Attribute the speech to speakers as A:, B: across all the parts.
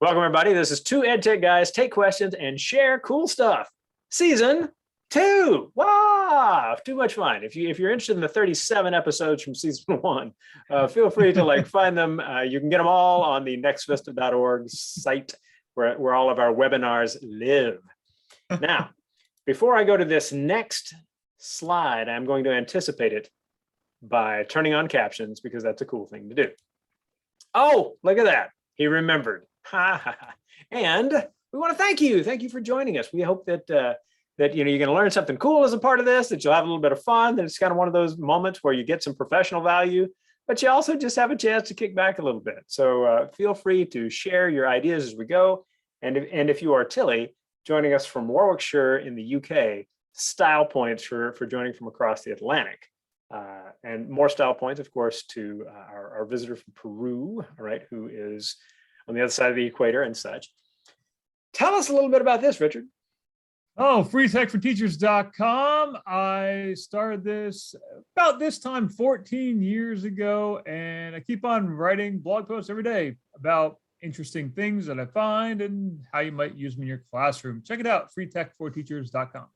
A: Welcome, everybody. This is two EdTech guys take questions and share cool stuff. Season 2. Wow, too much fun. If you're interested in the 37 episodes from season 1, feel free to find them. You can get them all on the nextvista.org site where all of our webinars live. Now, before I go to this next slide, I'm going to anticipate it by turning on captions because that's a cool thing to do. Oh, look at that. He remembered. And we want to thank you. Thank you for joining us. We hope that you're going to learn something cool as a part of this, that you'll have a little bit of fun, that it's kind of one of those moments where you get some professional value, but you also just have a chance to kick back a little bit. So feel free to share your ideas as we go. And if you are Tilly, joining us from Warwickshire in the UK, style points for joining from across the Atlantic. And more style points, of course, to our visitor from Peru, all right, who is on the other side of the equator and such. Tell us a little bit about this, Richard.
B: Oh, freetechforteachers.com. I started this about this time 14 years ago, and I keep on writing blog posts every day about interesting things that I find and how you might use them in your classroom. Check it out, freetechforteachers.com.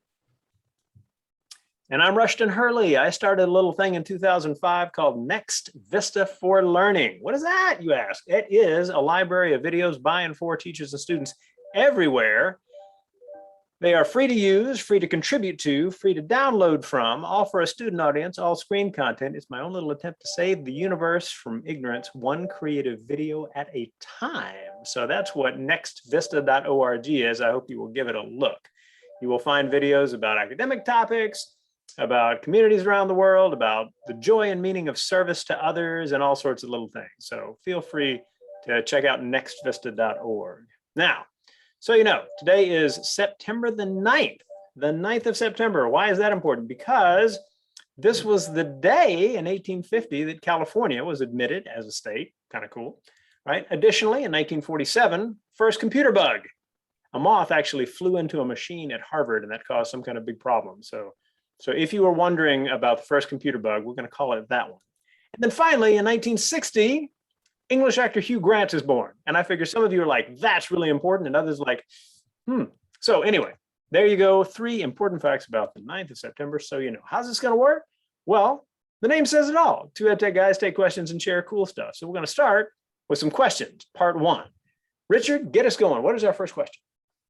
A: And I'm Rushton Hurley. I started a little thing in 2005 called Next Vista for Learning. What is that, you ask? It is a library of videos by and for teachers and students everywhere. They are free to use, free to contribute to, free to download from, all for a student audience, all screen content. It's my own little attempt to save the universe from ignorance, one creative video at a time. So that's what nextvista.org is. I hope you will give it a look. You will find videos about academic topics, about communities around the world, about the joy and meaning of service to others, and all sorts of little things. So feel free to check out nextvista.org. Now, so you know, today is September the 9th of September. Why is that important? Because this was the day in 1850 that California was admitted as a state. Kind of cool, right? Additionally, in 1947, first computer bug. A moth actually flew into a machine at Harvard, and that caused some kind of big problem. So if you were wondering about the first computer bug, we're going to call it that one. And then finally, in 1960, English actor Hugh Grant is born. And I figure some of you are like, that's really important, and others like, So anyway, there you go. 3 important facts about the 9th of September, so you know. How's this going to work? Well, the name says it all. Two EdTech guys take questions and share cool stuff. So we're going to start with some questions, part 1. Richard, get us going. What is our first question?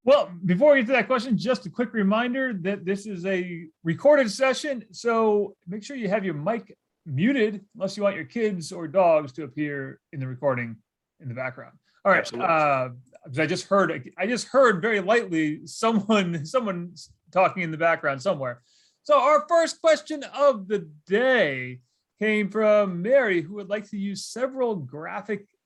B: Well, before we get to that question, just a quick reminder that this is a recorded session. So make sure you have your mic muted unless you want your kids or dogs to appear in the recording in the background. All right. Because I just heard very lightly someone talking in the background somewhere. So our first question of the day came from Mary, who would like to use several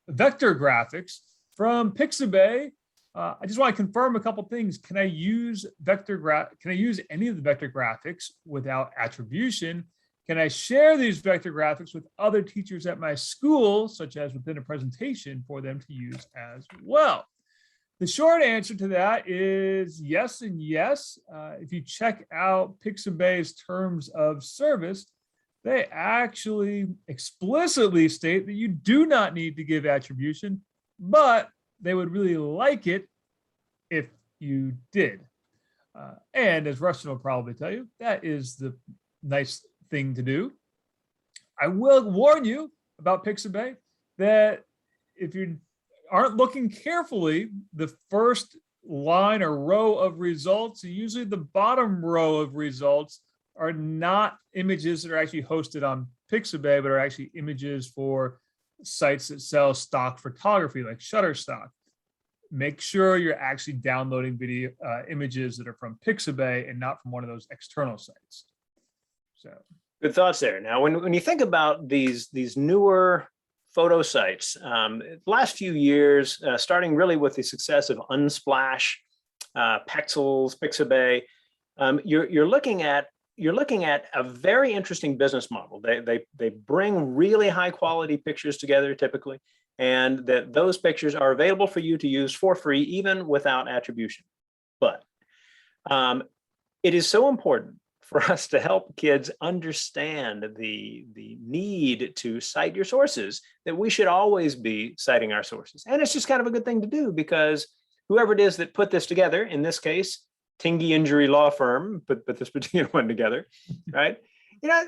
B: vector graphics from Pixabay. I just want to confirm a couple things. Can I use any of the vector graphics without attribution? Can I share these vector graphics with other teachers at my school, such as within a presentation, for them to use as well? The short answer to that is yes and yes. If you check out Pixabay's terms of service, they actually explicitly state that you do not need to give attribution, but they would really like it if you did. And as Rushton will probably tell you, that is the nice thing to do. I will warn you about Pixabay that if you aren't looking carefully, the first line or row of results, usually the bottom row of results, are not images that are actually hosted on Pixabay, but are actually images for sites that sell stock photography like Shutterstock. Make sure you're actually downloading video images that are from Pixabay and not from one of those external sites. So
A: good thoughts there. Now, when you think about these newer photo sites, the last few years, starting really with the success of Unsplash, Pexels, Pixabay, you're looking at a very interesting business model. They bring really high quality pictures together typically, and that those pictures are available for you to use for free, even without attribution. But it is so important for us to help kids understand the need to cite your sources, that we should always be citing our sources. And it's just kind of a good thing to do, because whoever it is that put this together, in this case, Tingey Injury Law Firm, put this particular one together, right? You know,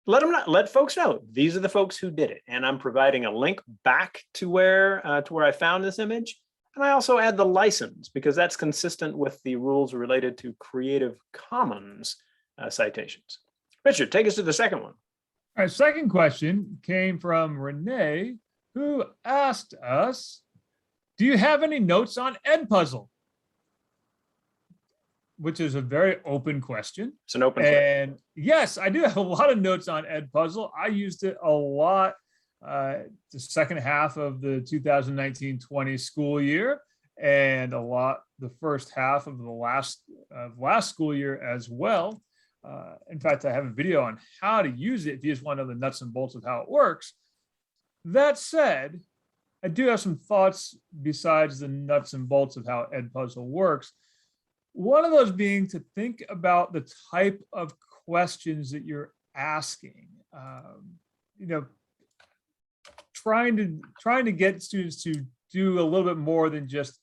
A: let folks know these are the folks who did it. And I'm providing a link back to where I found this image. And I also add the license, because that's consistent with the rules related to Creative Commons citations. Richard, take us to the second one.
B: Our second question came from Renee, who asked us, do you have any notes on Edpuzzle? Which is a very open question.
A: It's an open question.
B: And yes, I do have a lot of notes on Edpuzzle. I used it a lot the second half of the 2019-20 school year, and a lot the first half of the last school year as well. In fact, I have a video on how to use it if you just want to know the nuts and bolts of how it works. That said, I do have some thoughts besides the nuts and bolts of how Edpuzzle works. One of those being to think about the type of questions that you're asking. You know, trying to get students to do a little bit more than just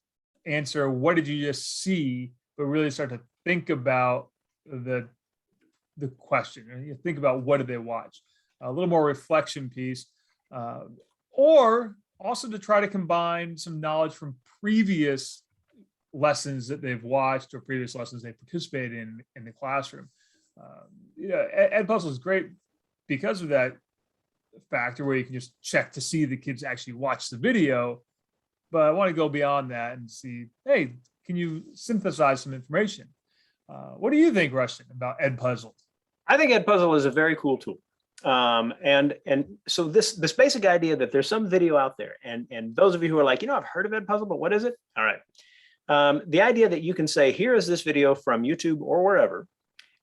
B: answer, what did you just see, but really start to think about the question, and you think about what did they watch, a little more reflection piece, or also to try to combine some knowledge from previous lessons that they've watched or previous lessons they participated in the classroom. You know, Edpuzzle is great because of that factor, where you can just check to see the kids actually watch the video. But I want to go beyond that and see, hey, can you synthesize some information? What do you think, Rushton, about Edpuzzle?
A: I think Edpuzzle is a very cool tool. And so this basic idea that there's some video out there, and those of you who are like, you know, I've heard of Edpuzzle, but what is it? All right. The idea that you can say, here is this video from YouTube or wherever,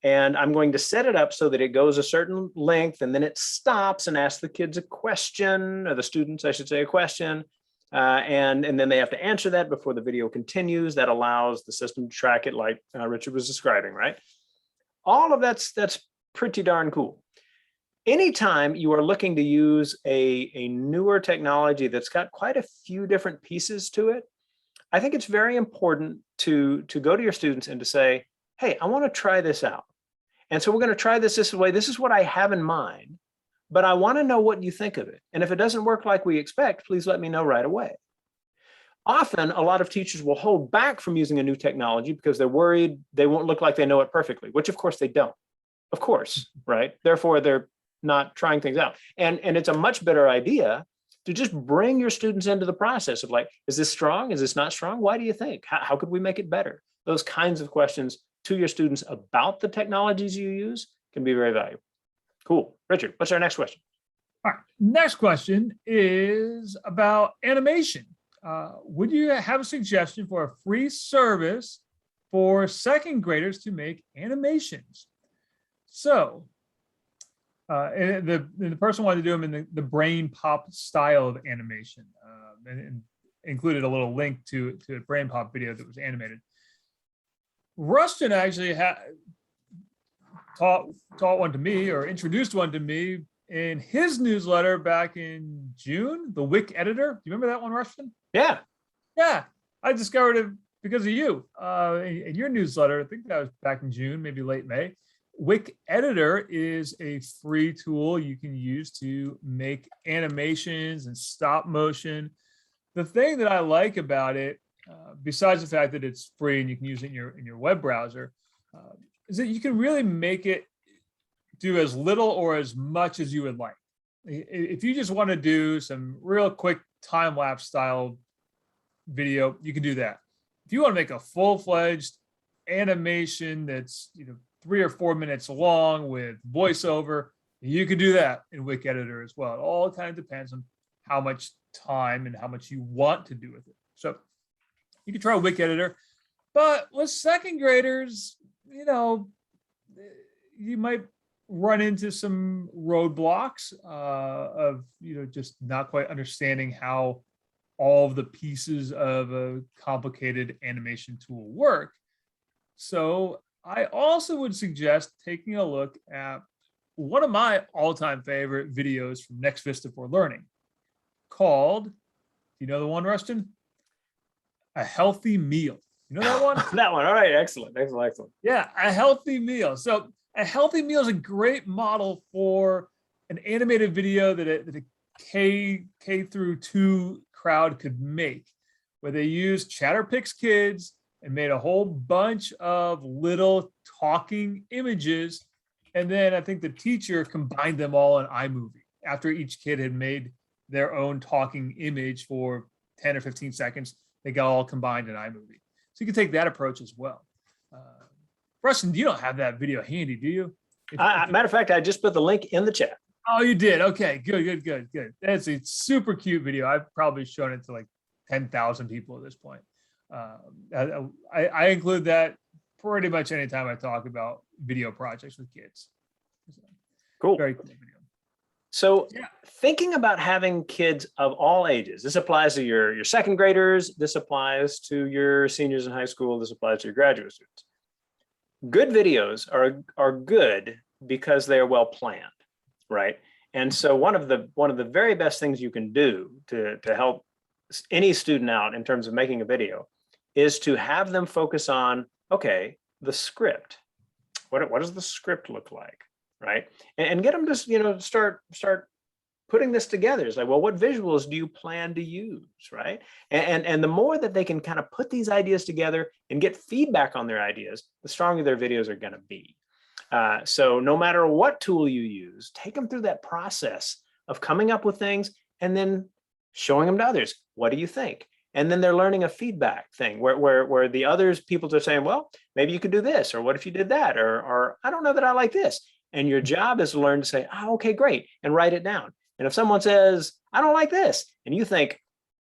A: and I'm going to set it up so that it goes a certain length, and then it stops and asks the kids a question, or the students, I should say, a question. And then they have to answer that before the video continues. That allows the system to track it, like Richard was describing, right? All of that's pretty darn cool. Anytime you are looking to use a newer technology that's got quite a few different pieces to it, I think it's very important to go to your students and to say, hey, I want to try this out. And so we're going to try this way. This is what I have in mind, but I want to know what you think of it. And if it doesn't work like we expect, please let me know right away. Often, a lot of teachers will hold back from using a new technology because they're worried they won't look like they know it perfectly, which of course they don't. Of course, right? Therefore, they're not trying things out. And it's a much better idea to just bring your students into the process of like, is this strong? Is this not strong? Why do you think? How could we make it better? Those kinds of questions to your students about the technologies you use can be very valuable. Cool. Richard, what's our next question?
B: All right. Next question is about animation. Would you have a suggestion for a free service for second graders to make animations? So the person wanted to do them in the brain pop style of animation, and included a little link to a brain pop video that was animated. Rushton actually taught one to me, or introduced one to me in his newsletter back in June, the Wick editor. Do you remember that one, Rushton?
A: Yeah.
B: Yeah, I discovered it because of you in your newsletter. I think that was back in June, maybe late May. Wick Editor is a free tool you can use to make animations and stop motion. The thing that I like about it, besides the fact that it's free and you can use it in your web browser, is that you can really make it do as little or as much as you would like. If you just want to do some real quick time-lapse style video, you can do that. If you want to make a full-fledged animation that's 3 or 4 minutes long with voiceover, you can do that in Wick Editor as well. It all kind of depends on how much time and how much you want to do with it. So you can try Wick Editor, but with second graders, you might run into some roadblocks of just not quite understanding how all of the pieces of a complicated animation tool work. So I also would suggest taking a look at one of my all-time favorite videos from Next Vista for Learning called, do you know the one, Rushton? A Healthy Meal. You know that one?
A: That one. All right. Excellent. Excellent. Excellent.
B: Yeah, A Healthy Meal. So A Healthy Meal is a great model for an animated video that a K through 2 crowd could make, where they used Chatterpix Kids and made a whole bunch of little talking images. And then I think the teacher combined them all in iMovie after each kid had made their own talking image for 10 or 15 seconds. They got all combined in iMovie. So you can take that approach as well. Rushton, you don't have that video handy, do you?
A: Matter of fact, I just put the link in the chat.
B: Oh, you did? Okay, good. That's a super cute video. I've probably shown it to like 10,000 people at this point. I include that pretty much anytime I talk about video projects with kids.
A: Cool.
B: Very cool video.
A: So thinking about having kids of all ages, this applies to your second graders, this applies to your seniors in high school, this applies to your graduate students. Good videos are good because they are well planned, right? And so one of the very best things you can do to help any student out in terms of making a video is to have them focus on, okay, the script. What does the script look like, right? And get them to start putting this together. It's like, well, what visuals do you plan to use, right? And the more that they can kind of put these ideas together and get feedback on their ideas, the stronger their videos are going to be. So no matter what tool you use, take them through that process of coming up with things and then showing them to others. What do you think? And then they're learning a feedback thing where the others people are saying, well, maybe you could do this, or what if you did that, or I don't know that I like this. And your job is to learn to say, oh, okay, great, and write it down. And if someone says, I don't like this, and you think,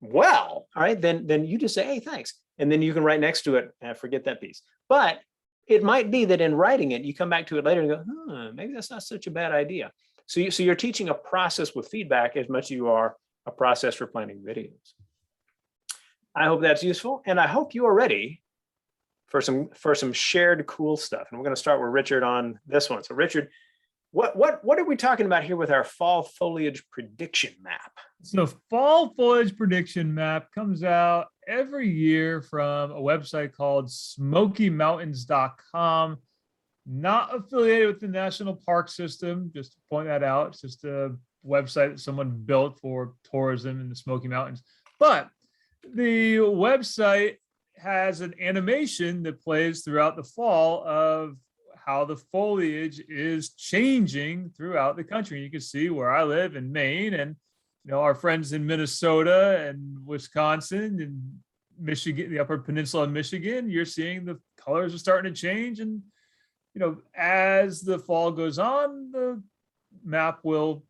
A: well, all right, then you just say, hey, thanks. And then you can write next to it, forget that piece. But it might be that in writing it, you come back to it later and go, maybe that's not such a bad idea. So you're teaching a process with feedback as much as you are a process for planning videos. I hope that's useful, and I hope you are ready for some shared cool stuff. And we're going to start with Richard on this one. So Richard, what are we talking about here with our fall foliage prediction map?
B: So fall foliage prediction map comes out every year from a website called SmokyMountains.com. Not affiliated with the National Park System, just to point that out. It's just a website that someone built for tourism in the Smoky Mountains. But the website has an animation that plays throughout the fall of how the foliage is changing throughout the country. You can see where I live in Maine, and our friends in Minnesota and Wisconsin and Michigan, the Upper Peninsula of Michigan. You're seeing the colors are starting to change, and as the fall goes on, the map will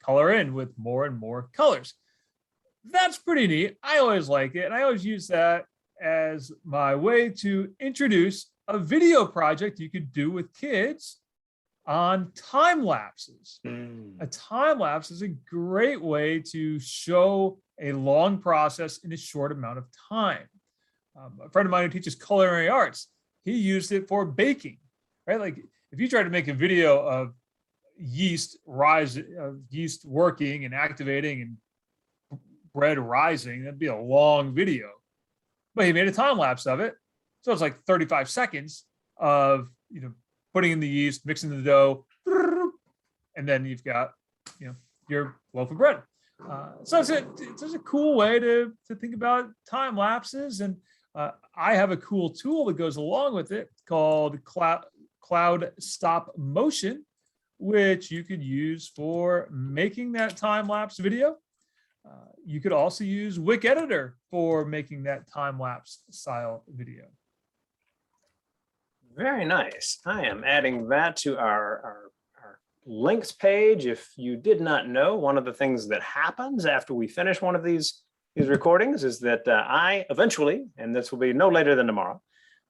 B: color in with more and more colors. That's pretty neat. I always like it. And I always use that as my way to introduce a video project you could do with kids on time lapses. A time lapse is a great way to show a long process in a short amount of time. A friend of mine who teaches culinary arts, he used it for baking, right? Like if you try to make a video of yeast working and activating and bread rising, that'd be a long video. But he made a time lapse of it. So it's like 35 seconds of putting in the yeast, mixing the dough, and then you've got your loaf of bread. So it's a cool way to think about time lapses. And I have a cool tool that goes along with it called Cloud Stop Motion, which you could use for making that time lapse video. You could also use Wick Editor for making that time-lapse style video.
A: Very nice. I am adding that to our links page. If you did not know, one of the things that happens after we finish one of these recordings is that I eventually, and this will be no later than tomorrow,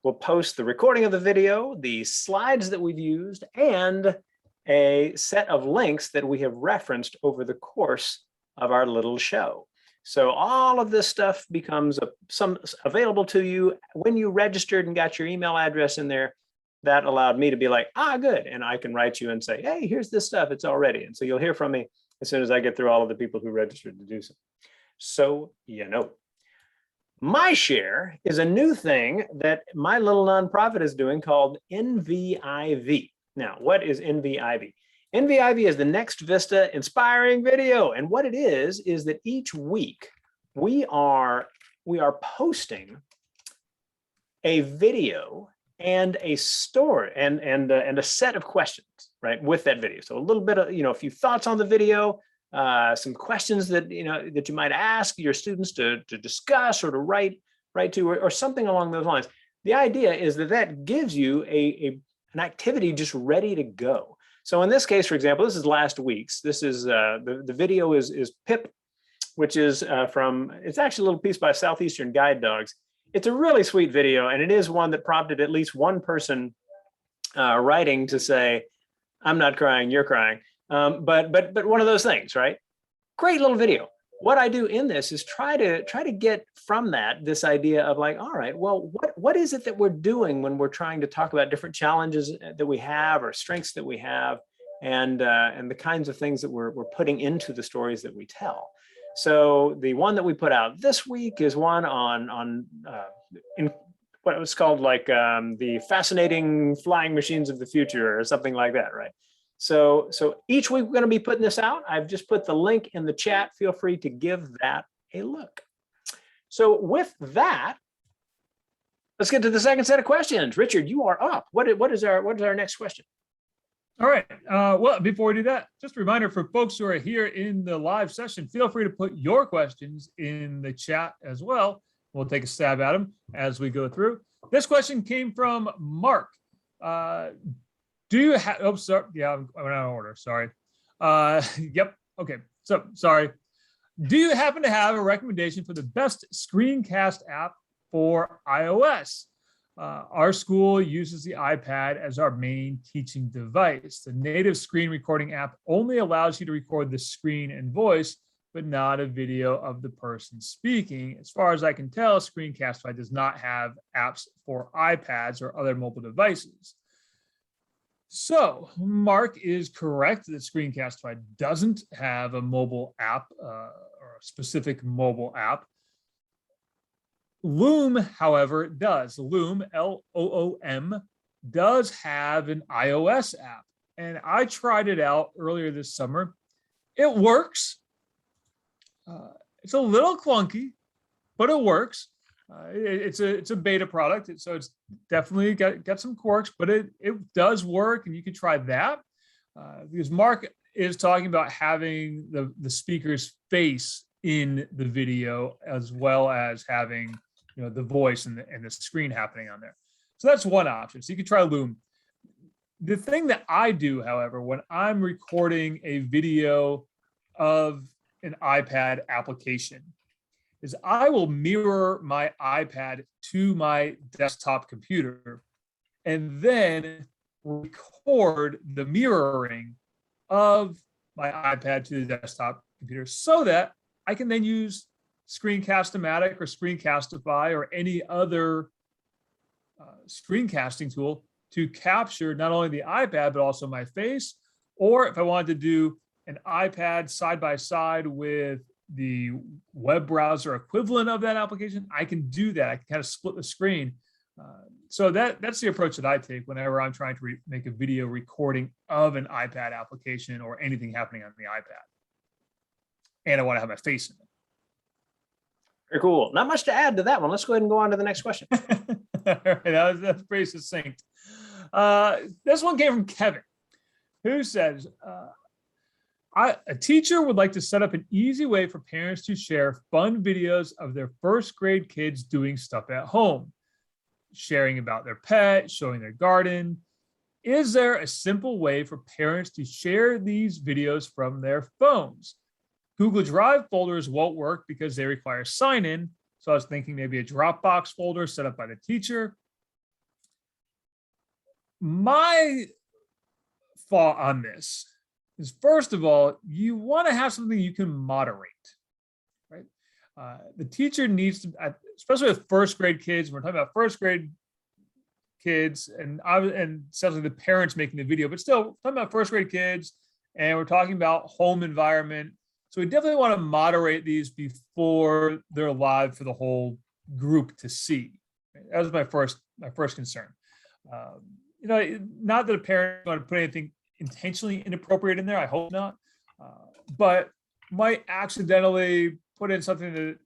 A: will post the recording of the video, the slides that we've used, and a set of links that we have referenced over the course of our little show. So all of this stuff becomes available to you when you registered and got your email address in there. That allowed me to be like, good. And I can write you and say, hey, here's this stuff. It's all ready. And so you'll hear from me as soon as I get through all of the people who registered to do so. So, My Share is a new thing that my little nonprofit is doing called NVIV. Now, what is NVIV? NVIV is the Next Vista Inspiring Video. And what it is that each week we are posting a video and a story and a set of questions, right, with that video. So a little bit of, a few thoughts on the video, some questions that, that you might ask your students to discuss or to write to, or something along those lines. The idea is that gives you an activity just ready to go. So in this case, for example, this is last week's. This is the video is Pip, which is it's actually a little piece by Southeastern Guide Dogs. It's a really sweet video, and it is one that prompted at least one person writing to say, "I'm not crying, you're crying." But one of those things, right? Great little video. What I do in this is try to get from that this idea of like, all right, well, what is it that we're doing when we're trying to talk about different challenges that we have or strengths that we have, and the kinds of things that we're putting into the stories that we tell. So the one that we put out this week is one on what was called like the fascinating flying machines of the future or something like that, right? So each week we're going to be putting this out. I've just put the link in the chat. Feel free to give that a look. So with that, let's get to the second set of questions. Richard, you are up. What is our next question?
B: All right. Well, before we do that, just a reminder for folks who are here in the live session, feel free to put your questions in the chat as well. We'll take a stab at them as we go through. This question came from Mark. Do you have, oh, sorry. Yeah, I went out of order. Sorry. Yep. Okay. So sorry. Do you happen to have a recommendation for the best screencast app for iOS? Our school uses the iPad as our main teaching device. The native screen recording app only allows you to record the screen and voice, but not a video of the person speaking. As far as I can tell, Screencastify does not have apps for iPads or other mobile devices. So Mark is correct that Screencastify doesn't have a mobile app or a specific mobile app. Loom, however, does. Loom, L-O-O-M, does have an iOS app. And I tried it out earlier this summer. It works. It's a little clunky, but it works. It's a beta product, so it's definitely got some quirks, but it does work, and you can try that. Because Mark is talking about having the speaker's face in the video as well as having the voice and the screen happening on there. So that's one option. So you can try Loom. The thing that I do, however, when I'm recording a video of an iPad application is I will mirror my iPad to my desktop computer and then record the mirroring of my iPad to the desktop computer so that I can then use Screencast-O-Matic or Screencastify or any other screencasting tool to capture not only the iPad, but also my face. Or if I wanted to do an iPad side by side with the web browser equivalent of that application, I can do that. I can kind of split the screen. So that's the approach that I take whenever I'm trying to make a video recording of an iPad application or anything happening on the iPad. And I want to have my face in it.
A: Very cool. Not much to add to that one. Let's go ahead and go on to the next question.
B: All right, that's pretty succinct. This one came from Kevin, who says, a teacher would like to set up an easy way for parents to share fun videos of their first grade kids doing stuff at home, sharing about their pet, showing their garden. Is there a simple way for parents to share these videos from their phones? Google Drive folders won't work because they require sign-in. So I was thinking maybe a Dropbox folder set up by the teacher. My thought on this is, first of all, you want to have something you can moderate, right? The teacher needs to, especially with first grade kids, we're talking about first grade kids and essentially the parents making the video, but still talking about first grade kids, and we're talking about home environment. So we definitely want to moderate these before they're live for the whole group to see. That was my first concern. Not that a parent going to put anything intentionally inappropriate in there. I hope not, but might accidentally put in something that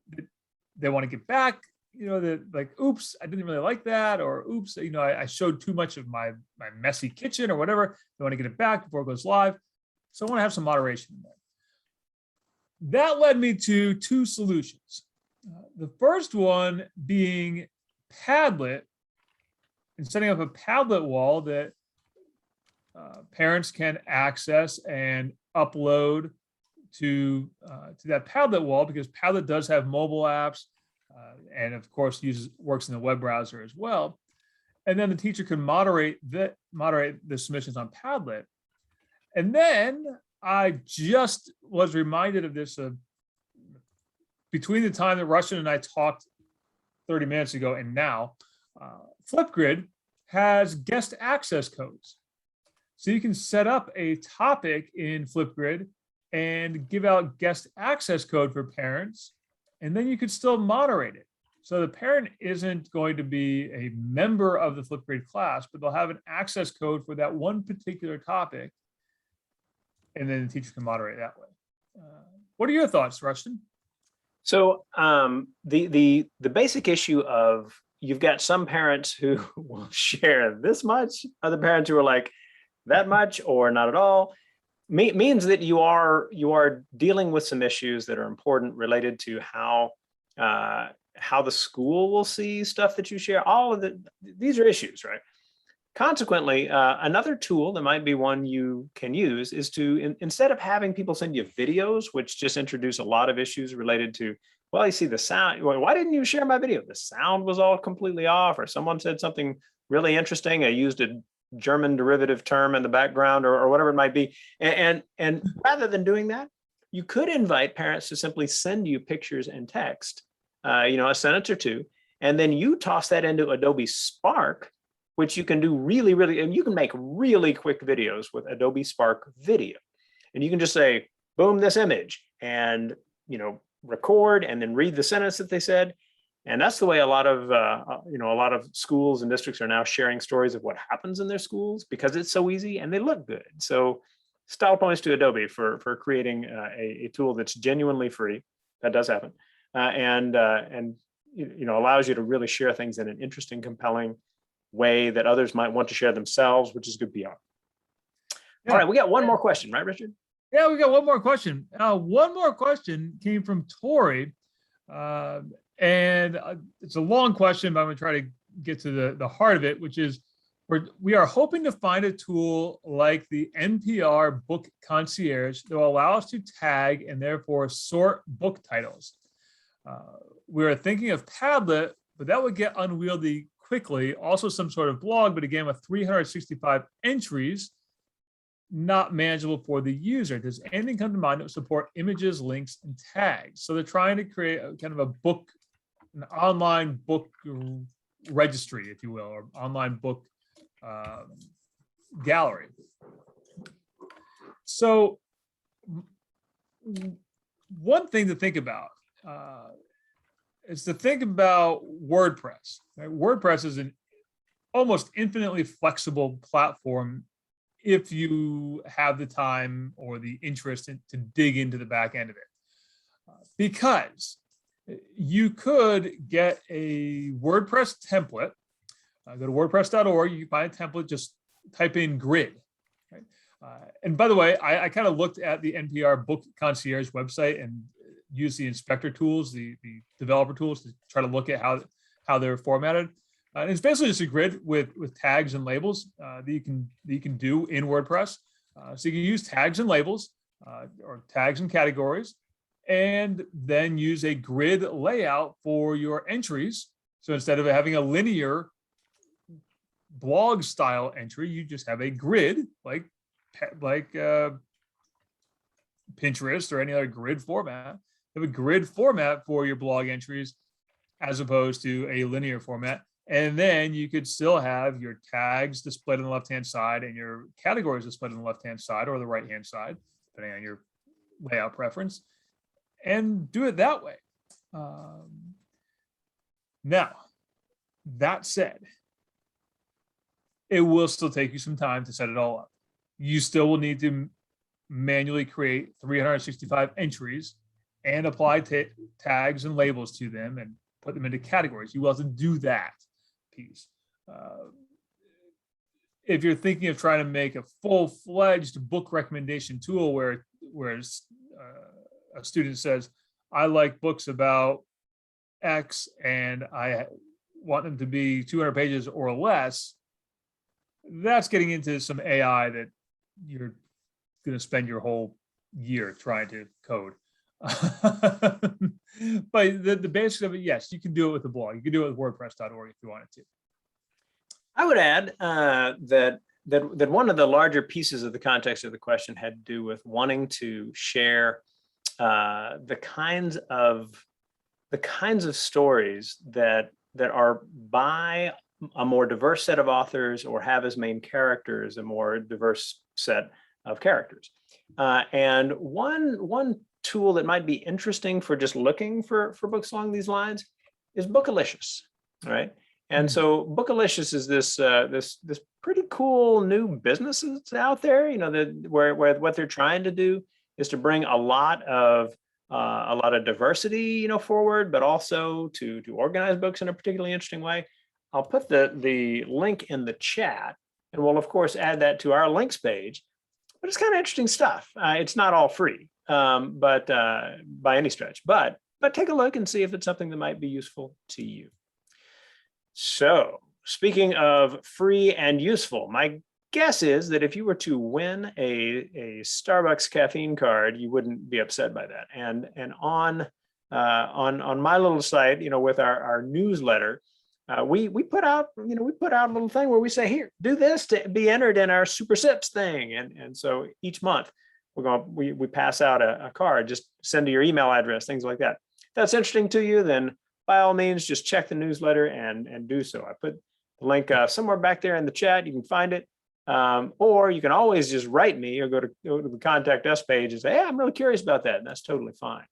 B: they want to get back. That like, oops, I didn't really like that, or oops, I showed too much of my messy kitchen or whatever. They want to get it back before it goes live. So I want to have some moderation in there. That led me to two solutions. The first one being Padlet, and setting up a Padlet wall that parents can access and upload to that Padlet wall, because Padlet does have mobile apps, and of course works in the web browser as well. And then the teacher can moderate the submissions on Padlet. And then I just was reminded of this between the time that Rushton and I talked 30 minutes ago and now. Flipgrid has guest access codes. So you can set up a topic in Flipgrid and give out guest access code for parents, and then you could still moderate it. So the parent isn't going to be a member of the Flipgrid class, but they'll have an access code for that one particular topic, and then the teacher can moderate that way. What are your thoughts, Rushton?
A: So the basic issue of, you've got some parents who will share this much, other parents who are like that much or not at all, means that you are dealing with some issues that are important related to how the school will see stuff that you share. These are issues, right? Consequently, another tool that might be one you can use is to, instead of having people send you videos, which just introduce a lot of issues related to, well, you see the sound, why didn't you share my video? The sound was all completely off, or someone said something really interesting. I used a German derivative term in the background, or whatever it might be. And rather than doing that, you could invite parents to simply send you pictures and text, a sentence or two, and then you toss that into Adobe Spark, which you can do really, and you can make really quick videos with Adobe Spark Video. And you can just say, boom, this image, and, record and then read the sentence that they said. And that's the way a lot of schools and districts are now sharing stories of what happens in their schools, because it's so easy and they look good. So style points to Adobe for creating a tool that's genuinely free. That does happen. And allows you to really share things in an interesting, compelling way that others might want to share themselves, which is good PR. Yeah. All right, we got one more question, right, Richard?
B: Yeah, we got one more question. One more question came from Tori, and it's a long question, but I'm going to try to get to the heart of it, which is we are hoping to find a tool like the NPR Book Concierge that will allow us to tag and therefore sort book titles. We are thinking of Padlet, but that would get unwieldy quickly. Also some sort of blog, but again, with 365 entries, not manageable for the user. Does anything come to mind that would support images, links, and tags? So they're trying to create a kind of an online book registry, if you will, or online book gallery. So one thing to think about is to think about WordPress. Right? WordPress is an almost infinitely flexible platform if you have the time or the interest to dig into the back end of it. Because you could get a WordPress template, go to wordpress.org, you can find a template, just type in grid. Right? And by the way, I kind of looked at the NPR Book Concierge website and used the inspector tools, the developer tools, to try to look at how they're formatted. And it's basically just a grid with tags and labels that you can do in WordPress. So you can use tags and labels or tags and categories, and then use a grid layout for your entries. So instead of having a linear blog style entry, you just have a grid like Pinterest or any other grid format have a grid format for your blog entries as opposed to a linear format. And then you could still have your tags displayed on the left-hand side and your categories displayed on the left-hand side or the right-hand side, depending on your layout preference, and do it that way. Now, that said, it will still take you some time to set it all up. You still will need to manually create 365 entries and apply tags and labels to them and put them into categories. You will have to do that piece. If you're thinking of trying to make a full-fledged book recommendation tool where a student says, I like books about X and I want them to be 200 pages or less, that's getting into some AI that you're going to spend your whole year trying to code. But the basics of it, yes, you can do it with the blog. You can do it with WordPress.org if you wanted to.
A: I would add that one of the larger pieces of the context of the question had to do with wanting to share the kinds of stories that are by a more diverse set of authors or have as main characters a more diverse set of characters. And one tool that might be interesting for just looking for books along these lines is Bookalicious, right? And so Bookalicious is this pretty cool new business that's out there, you know, where what they're trying to do is to bring a lot of diversity, you know, forward, but also to organize books in a particularly interesting way. I'll put the link in the chat, and we'll of course add that to our links page. But it's kind of interesting stuff. It's not all free, but by any stretch. But take a look and see if it's something that might be useful to you. So speaking of free and useful, my guess is that if you were to win a Starbucks caffeine card, you wouldn't be upset by that. And on my little site, you know, with our newsletter, we put out a little thing where we say, here, do this to be entered in our Super Sips thing. And so each month we pass out a card, just send to your email address, things like that. If that's interesting to you, then by all means, just check the newsletter and do so. I put the link somewhere back there in the chat. You can find it. Or you can always just write me or go to the contact us page and say, hey, I'm really curious about that. And that's totally fine.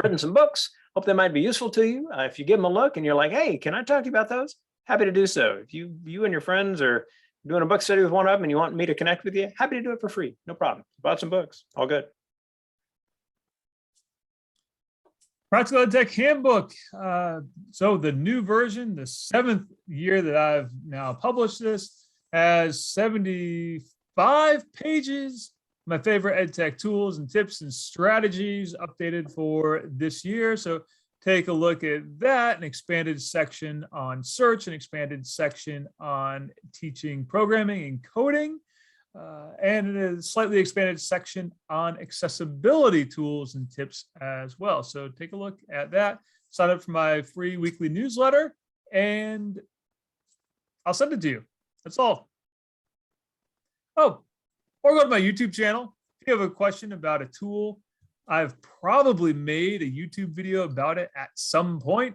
A: Written some books. Hope they might be useful to you. If you give them a look and you're like, hey, can I talk to you about those? Happy to do so. If you and your friends are doing a book study with one of them and you want me to connect with you, happy to do it for free. No problem. Bought some books. All good.
B: Practical EdTech Handbook. So the new version, the 7th year that I've now published this, has 75 pages. My favorite EdTech tools and tips and strategies updated for this year. So take a look at that, an expanded section on search, an expanded section on teaching programming and coding, and a slightly expanded section on accessibility tools and tips as well. So take a look at that. Sign up for my free weekly newsletter and I'll send it to you. That's all. Oh, or go to my YouTube channel. If you have a question about a tool, I've probably made a YouTube video about it at some point.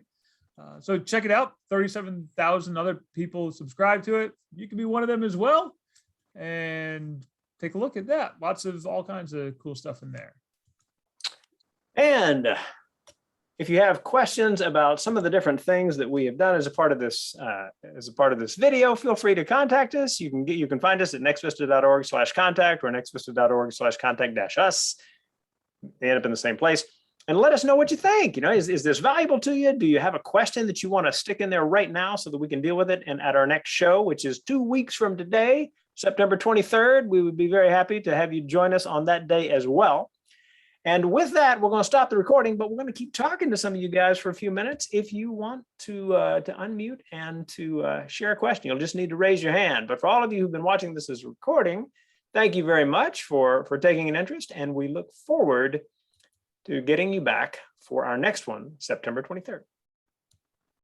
B: So check it out. 37,000 other people subscribe to it. You can be one of them as well. And take a look at that. Lots of all kinds of cool stuff in there.
A: And if you have questions about some of the different things that we have done as a part of this video, feel free to contact us. You can find us at nextvista.org/contact or nextvista.org/contact-us. They end up in the same place. And let us know what you think. You know, is this valuable to you? Do you have a question that you want to stick in there right now so that we can deal with it? And at our next show, which is 2 weeks from today, September 23rd, we would be very happy to have you join us on that day as well. And with that, we're going to stop the recording, but we're going to keep talking to some of you guys for a few minutes. If you want to unmute and to share a question, you'll just need to raise your hand. But for all of you who've been watching this as a recording, thank you very much for taking an interest, and we look forward to getting you back for our next one, September 23rd.